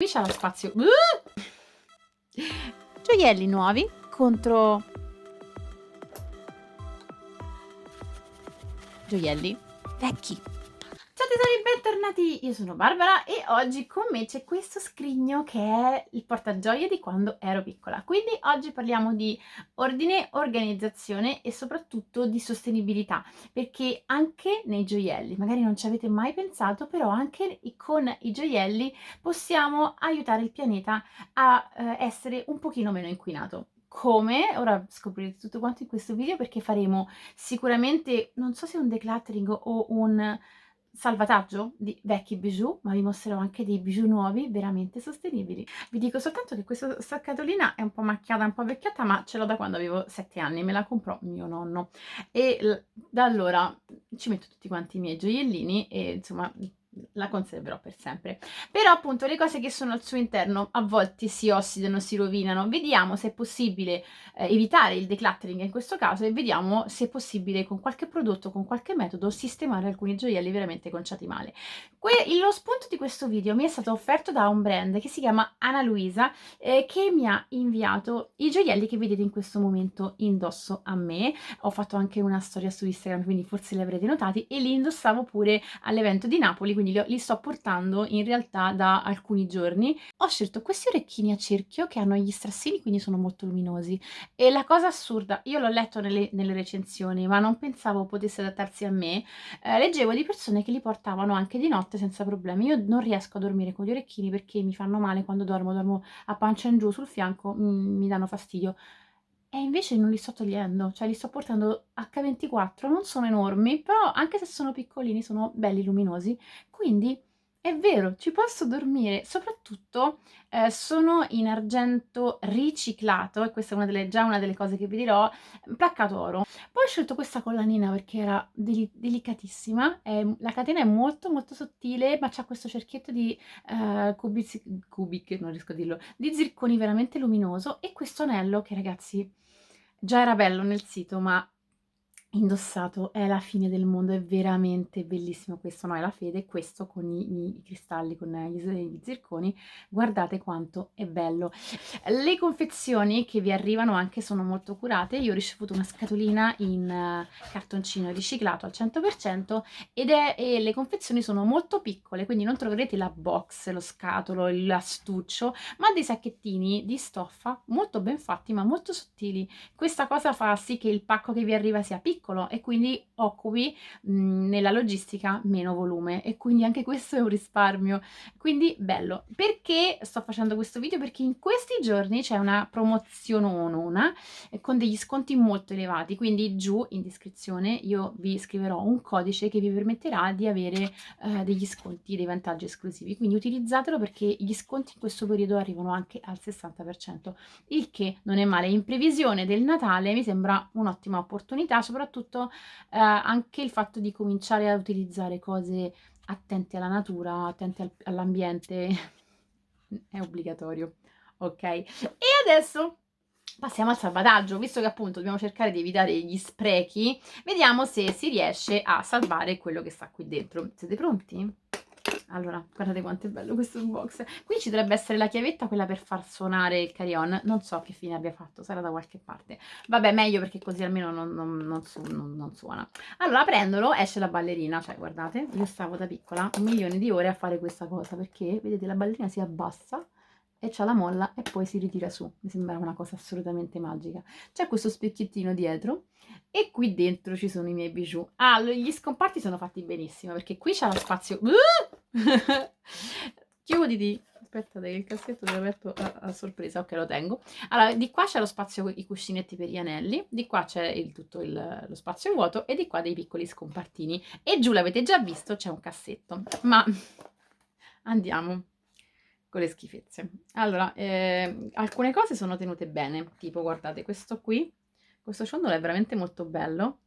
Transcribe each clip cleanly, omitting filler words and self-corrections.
Qui c'è lo spazio. Gioielli nuovi contro gioielli vecchi. Ciao tesori, bentornati! Io sono Barbara e oggi con me c'è questo scrigno che è il portagioie di quando ero piccola. Quindi oggi parliamo di ordine, organizzazione e soprattutto di sostenibilità, perché anche nei gioielli, magari non ci avete mai pensato, però anche con i gioielli possiamo aiutare il pianeta a essere un pochino meno inquinato. Come? Ora scoprirete tutto quanto in questo video, perché faremo sicuramente, non so se un decluttering o un salvataggio di vecchi bijou, ma vi mostrerò anche dei bijou nuovi veramente sostenibili. Vi dico soltanto che questa scatolina è un po' macchiata, un po' vecchiata, ma ce l'ho da quando avevo 7 anni, me la comprò mio nonno e da allora ci metto tutti quanti i miei gioiellini e insomma la conserverò per sempre. Però appunto le cose che sono al suo interno a volte si ossidano, si rovinano. Vediamo se è possibile evitare il decluttering in questo caso e vediamo se è possibile con qualche prodotto, con qualche metodo, sistemare alcuni gioielli veramente conciati male. Lo spunto di questo video mi è stato offerto da un brand che si chiama Ana Luisa, che mi ha inviato i gioielli che vedete in questo momento indosso a me. Ho fatto anche una storia su Instagram, quindi forse li avrete notati, e li indossavo pure all'evento di Napoli, quindi li sto portando in realtà da alcuni giorni. Ho scelto questi orecchini a cerchio che hanno gli strassini, quindi sono molto luminosi. E la cosa assurda, io l'ho letto nelle recensioni, ma non pensavo potesse adattarsi a me. Leggevo di persone che li portavano anche di notte senza problemi. Io non riesco a dormire con gli orecchini perché mi fanno male quando dormo a pancia in giù sul fianco, mi danno fastidio. E invece non li sto togliendo, cioè li sto portando H24, non sono enormi, però anche se sono piccolini sono belli luminosi, quindi è vero, ci posso dormire. Soprattutto sono in argento riciclato, e questa è già una delle cose che vi dirò, placcato oro. Poi ho scelto questa collanina perché era delicatissima, la catena è molto molto sottile, ma c'ha questo cerchietto di cubic, non riesco a dirlo, di zirconi veramente luminoso, e questo anello che, ragazzi, già era bello nel sito, ma indossato è la fine del mondo, è veramente bellissimo. Questo no, è la fede, questo con i cristalli, con gli zirconi, guardate quanto è bello. Le confezioni che vi arrivano anche sono molto curate. Io ho ricevuto una scatolina in cartoncino riciclato al 100% e le confezioni sono molto piccole, quindi non troverete la box, lo scatolo, l'astuccio, ma dei sacchettini di stoffa molto ben fatti ma molto sottili. Questa cosa fa sì che il pacco che vi arriva sia piccolo e quindi occupi nella logistica meno volume, e quindi anche questo è un risparmio. Quindi bello. Perché sto facendo questo video? Perché in questi giorni c'è una promozionona con degli sconti molto elevati, quindi giù in descrizione io vi scriverò un codice che vi permetterà di avere degli sconti, dei vantaggi esclusivi, quindi utilizzatelo perché gli sconti in questo periodo arrivano anche al 60%, il che non è male. In previsione del Natale mi sembra un'ottima opportunità, soprattutto anche il fatto di cominciare a utilizzare cose attente alla natura, attente all'ambiente, è obbligatorio, ok? E adesso passiamo al salvataggio, visto che appunto dobbiamo cercare di evitare gli sprechi, vediamo se si riesce a salvare quello che sta qui dentro. Siete pronti? Allora, guardate quanto è bello questo box. Qui ci dovrebbe essere la chiavetta, quella per far suonare il carillon. Non so che fine abbia fatto, sarà da qualche parte. Vabbè, meglio, perché così almeno non suona. Allora, prendolo, esce la ballerina. Cioè, guardate, io stavo da piccola 1.000.000 di ore a fare questa cosa, perché, vedete, la ballerina si abbassa e c'ha la molla e poi si ritira su. Mi sembrava una cosa assolutamente magica. C'è questo specchiettino dietro e qui dentro ci sono i miei bijou. Ah, gli scomparti sono fatti benissimo, perché qui c'è lo spazio. Chiuditi. Aspettate che il cassetto l'ho aperto a sorpresa. Ok, lo tengo. Allora, di qua c'è lo spazio con i cuscinetti per gli anelli, di qua c'è lo spazio vuoto, e di qua dei piccoli scompartini. E giù, l'avete già visto, c'è un cassetto. Ma andiamo con le schifezze. Allora, alcune cose sono tenute bene, tipo guardate questo qui, questo ciondolo è veramente molto bello,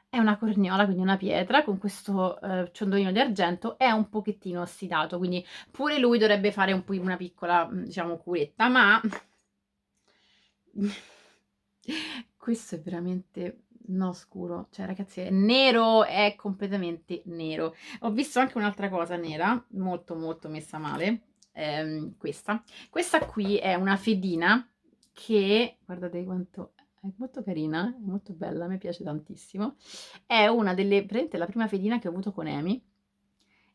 è una corniola, quindi una pietra, con questo ciondolino di argento, è un pochettino ossidato, quindi pure lui dovrebbe fare una piccola, diciamo, curetta, ma questo è veramente no scuro, cioè ragazzi è nero, è completamente nero. Ho visto anche un'altra cosa nera, molto molto messa male, questa. Questa qui è una fedina che, guardate quanto è molto carina, è molto bella, a me piace tantissimo. È una delle praticamente la prima fedina che ho avuto con Amy.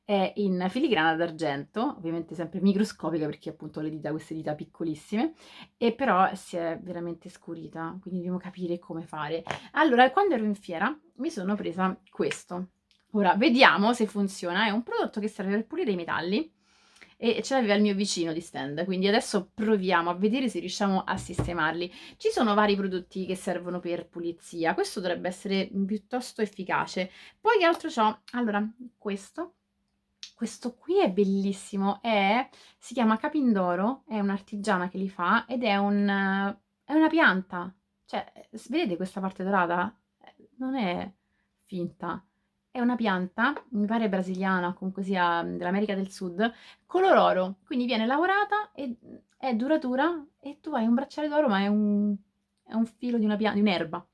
È in filigrana d'argento, ovviamente sempre microscopica perché appunto ho le dita, queste dita piccolissime, e però si è veramente scurita, quindi dobbiamo capire come fare. Allora, quando ero in fiera mi sono presa questo. Ora, vediamo se funziona. È un prodotto che serve per pulire i metalli e ce l'aveva il mio vicino di stand, quindi adesso proviamo a vedere se riusciamo a sistemarli. Ci sono vari prodotti che servono per pulizia, questo dovrebbe essere piuttosto efficace. Poi che altro c'ho? Allora, questo qui è bellissimo, si chiama Capindoro, è un'artigiana che li fa ed è una pianta. Cioè, vedete questa parte dorata? Non è finta. È una pianta, mi pare brasiliana o comunque sia dell'America del Sud, color oro. Quindi viene lavorata e è duratura e tu hai un bracciale d'oro, ma è un filo di una pianta, di un'erba.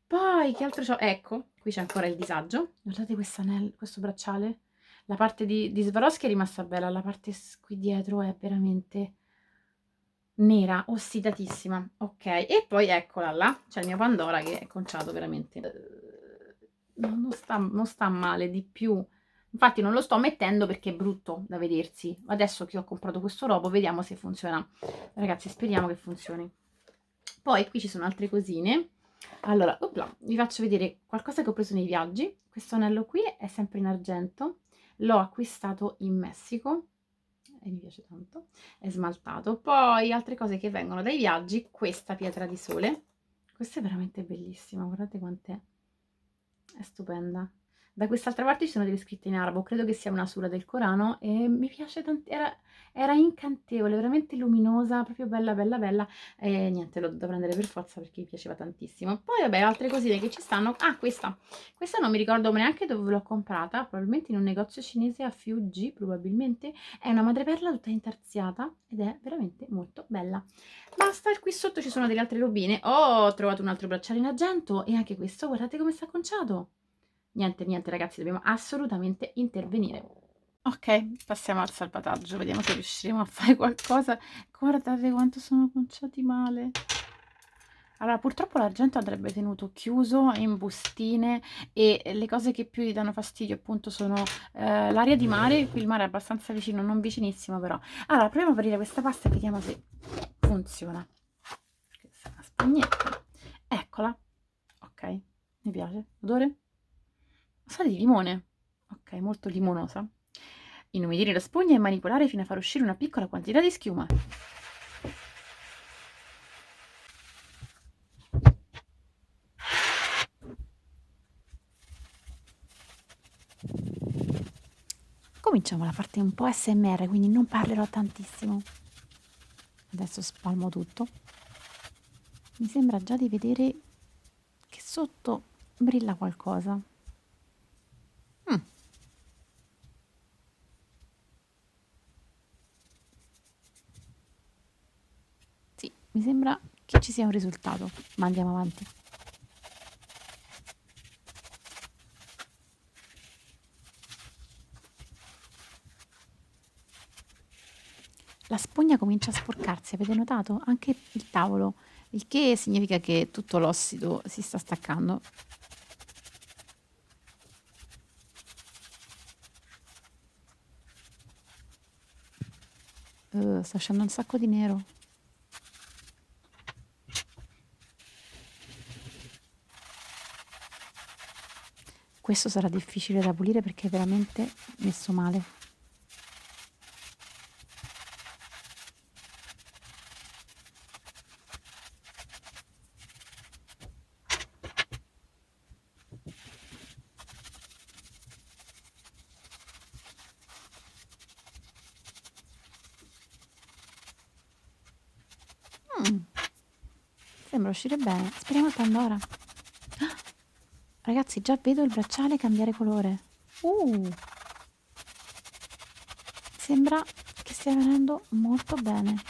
Poi, che altro c'ho? Ecco, qui c'è ancora il disagio. Guardate questo bracciale. La parte di Swarovski è rimasta bella, la parte qui dietro è veramente nera, ossidatissima. Ok, e poi eccola là, c'è il mio Pandora che è conciato veramente. Non sta male di più. Infatti non lo sto mettendo perché è brutto da vedersi. Adesso che ho comprato questo robo, vediamo se funziona. Ragazzi, speriamo che funzioni. Poi qui ci sono altre cosine. Allora, opla, vi faccio vedere qualcosa che ho preso nei viaggi. Questo anello qui è sempre in argento. L'ho acquistato in Messico e mi piace tanto. È smaltato. Poi altre cose che vengono dai viaggi. Questa pietra di sole. Questa è veramente bellissima. Guardate quant'è. È stupenda. Da quest'altra parte ci sono delle scritte in arabo, credo che sia una sura del Corano e mi piace tanto, era incantevole, veramente luminosa, proprio bella bella bella e niente, l'ho dovuta prendere per forza perché mi piaceva tantissimo. Poi vabbè, altre cosine che ci stanno, questa non mi ricordo neanche dove l'ho comprata, probabilmente in un negozio cinese a Fuji, probabilmente, è una madreperla tutta intarsiata ed è veramente molto bella. Basta, qui sotto ci sono delle altre robine. Oh, ho trovato un altro bracciale in argento e anche questo, guardate come sta acconciato. Niente, niente ragazzi, dobbiamo assolutamente intervenire. Ok, passiamo al salvataggio, vediamo se riusciremo a fare qualcosa. Guardate quanto sono conciati male. Allora, purtroppo l'argento andrebbe tenuto chiuso in bustine e le cose che più gli danno fastidio appunto sono l'aria di mare, qui il mare è abbastanza vicino, non vicinissimo però. Allora, proviamo a aprire questa pasta e vediamo se funziona. Questa è una spugnetta. Eccola. Ok, mi piace. Odore? Sa di limone. Ok, molto limonosa. Inumidire la spugna e manipolare fino a far uscire una piccola quantità di schiuma. Cominciamo la parte un po' ASMR, quindi non parlerò tantissimo. Adesso spalmo tutto. Mi sembra già di vedere che sotto brilla qualcosa. Sì, mi sembra che ci sia un risultato, ma andiamo avanti. La spugna comincia a sporcarsi, avete notato? Anche il tavolo, il che significa che tutto l'ossido si sta staccando. Sta uscendo un sacco di nero. Questo sarà difficile da pulire perché è veramente messo male. Sembra uscire bene. Speriamo il Pandora. Ah, ragazzi, già vedo il bracciale cambiare colore. Sembra che stia venendo molto bene.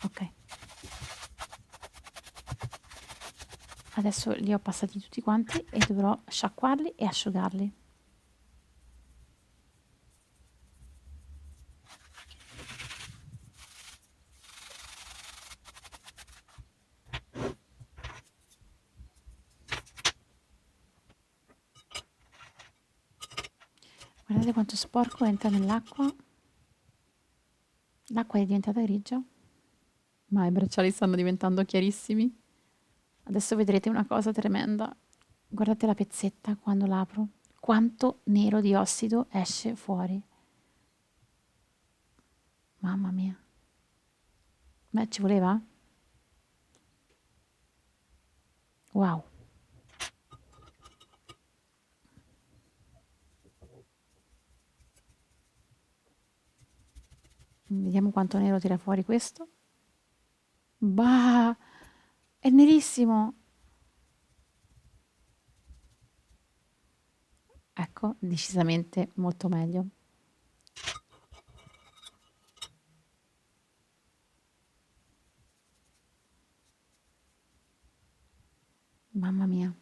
Ok. Adesso li ho passati tutti quanti e dovrò sciacquarli e asciugarli. Guardate quanto sporco entra nell'acqua. L'acqua è diventata grigia. Ma i bracciali stanno diventando chiarissimi. Adesso vedrete una cosa tremenda. Guardate la pezzetta quando l'apro. Quanto nero di ossido esce fuori. Mamma mia. Beh, ci voleva? Wow. Vediamo quanto nero tira fuori questo. Bah, è nerissimo. Ecco, decisamente molto meglio. Mamma mia.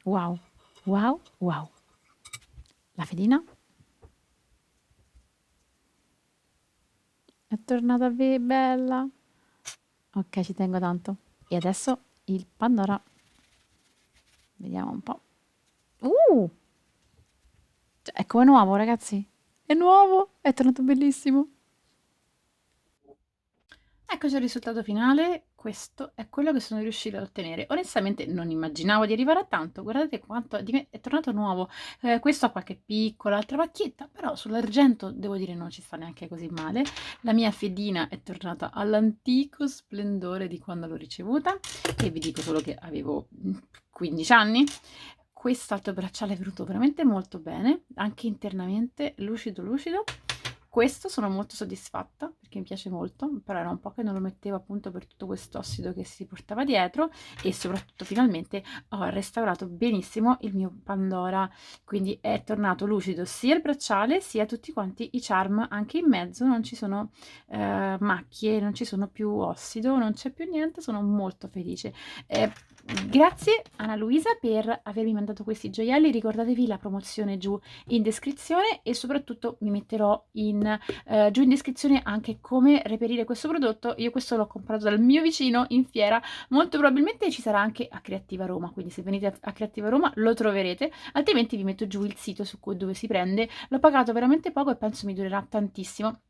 Wow, wow, wow. La fedina è tornata bella. Ok, ci tengo tanto. E adesso il Pandora. Vediamo un po'. Cioè, è come nuovo, ragazzi. È nuovo, è tornato bellissimo. Eccoci al risultato finale, questo è quello che sono riuscita ad ottenere. Onestamente non immaginavo di arrivare a tanto, guardate quanto è tornato nuovo. Questo ha qualche piccola altra macchietta, però sull'argento devo dire non ci sta neanche così male. La mia fedina è tornata all'antico splendore di quando l'ho ricevuta e vi dico solo che avevo 15 anni. Quest'altro bracciale è venuto veramente molto bene, anche internamente lucido lucido. Questo sono molto soddisfatta perché mi piace molto, però era un po' che non lo mettevo appunto per tutto questo ossido che si portava dietro e soprattutto finalmente ho restaurato benissimo il mio Pandora, quindi è tornato lucido sia il bracciale sia tutti quanti i charm, anche in mezzo non ci sono macchie, non ci sono più ossido, non c'è più niente, sono molto felice. Grazie Anna Luisa per avermi mandato questi gioielli, ricordatevi la promozione giù in descrizione e soprattutto mi metterò giù in descrizione anche come reperire questo prodotto. Io questo l'ho comprato dal mio vicino in fiera, molto probabilmente ci sarà anche a Creativa Roma, quindi se venite a Creativa Roma lo troverete, altrimenti vi metto giù il sito dove si prende. L'ho pagato veramente poco e penso mi durerà tantissimo.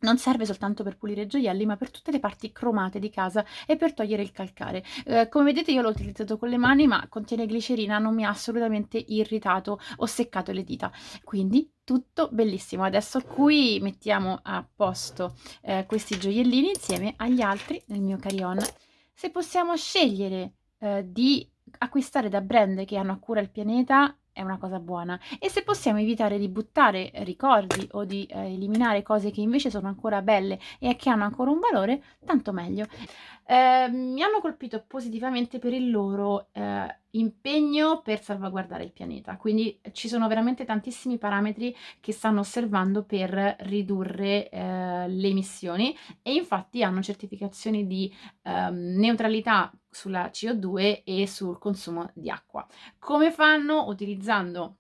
Non serve soltanto per pulire i gioielli, ma per tutte le parti cromate di casa e per togliere il calcare. Come vedete io l'ho utilizzato con le mani, ma contiene glicerina, non mi ha assolutamente irritato o seccato le dita. Quindi tutto bellissimo. Adesso qui mettiamo a posto questi gioiellini insieme agli altri nel mio carry-on. Se possiamo scegliere di acquistare da brand che hanno a cura il pianeta, è una cosa buona. E se possiamo evitare di buttare ricordi o di eliminare cose che invece sono ancora belle e che hanno ancora un valore, tanto meglio. Mi hanno colpito positivamente per il loro impegno per salvaguardare il pianeta, quindi ci sono veramente tantissimi parametri che stanno osservando per ridurre le emissioni e infatti hanno certificazioni di neutralità sulla CO2 e sul consumo di acqua. Come fanno? Utilizzando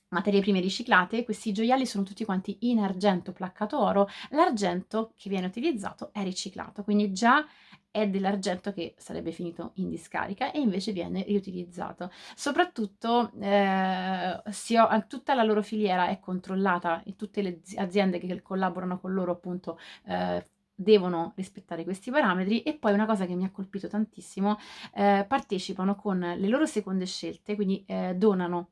materie prime riciclate, questi gioielli sono tutti quanti in argento placcato oro, l'argento che viene utilizzato è riciclato, quindi già è dell'argento che sarebbe finito in discarica e invece viene riutilizzato. Soprattutto tutta la loro filiera è controllata e tutte le aziende che collaborano con loro appunto devono rispettare questi parametri e poi una cosa che mi ha colpito tantissimo, partecipano con le loro seconde scelte, quindi donano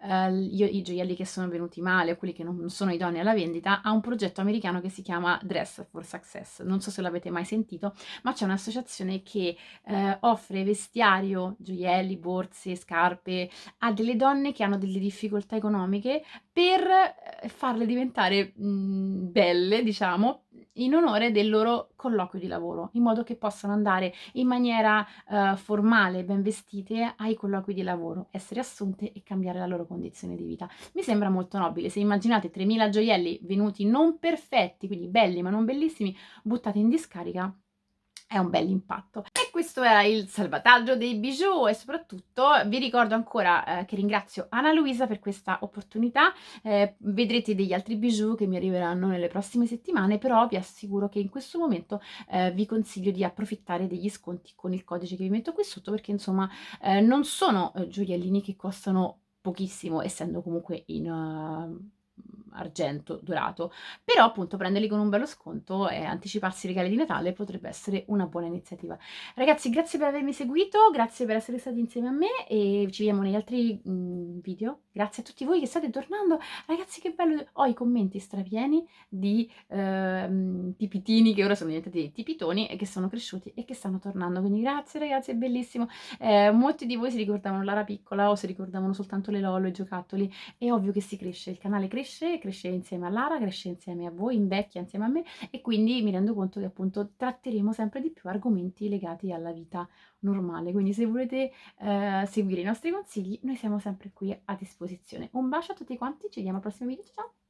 i gioielli che sono venuti male o quelli che non sono idonei alla vendita a un progetto americano che si chiama Dress for Success. Non so se l'avete mai sentito, ma c'è un'associazione che offre vestiario, gioielli, borse, scarpe a delle donne che hanno delle difficoltà economiche per farle diventare belle, diciamo, in onore del loro colloquio di lavoro, in modo che possano andare in maniera formale, ben vestite ai colloqui di lavoro, essere assunte e cambiare la loro condizione di vita. Mi sembra molto nobile. Se immaginate 3000 gioielli venuti non perfetti, quindi belli ma non bellissimi, buttati in discarica, è un bel impatto. E questo era il salvataggio dei bijou e soprattutto vi ricordo ancora che ringrazio Anna Luisa per questa opportunità. Vedrete degli altri bijou che mi arriveranno nelle prossime settimane, però vi assicuro che in questo momento vi consiglio di approfittare degli sconti con il codice che vi metto qui sotto, perché insomma non sono gioiellini che costano pochissimo, essendo comunque in argento dorato, però appunto prenderli con un bello sconto e anticiparsi i regali di Natale potrebbe essere una buona iniziativa. Ragazzi, grazie per avermi seguito, grazie per essere stati insieme a me e ci vediamo negli altri video. Grazie a tutti voi che state tornando. Ragazzi, che bello, ho i commenti strapieni di tipitini che ora sono diventati dei tipitoni e che sono cresciuti e che stanno tornando. Quindi grazie ragazzi, è bellissimo. Molti di voi si ricordavano Lara piccola o si ricordavano soltanto le Lollo, i giocattoli. È ovvio che si cresce, il canale cresce, cresce insieme a Lara, cresce insieme a voi, invecchia insieme a me e quindi mi rendo conto che appunto tratteremo sempre di più argomenti legati alla vita normale. Quindi se volete seguire i nostri consigli, noi siamo sempre qui a disposizione. Un bacio a tutti quanti, ci vediamo al prossimo video, ciao!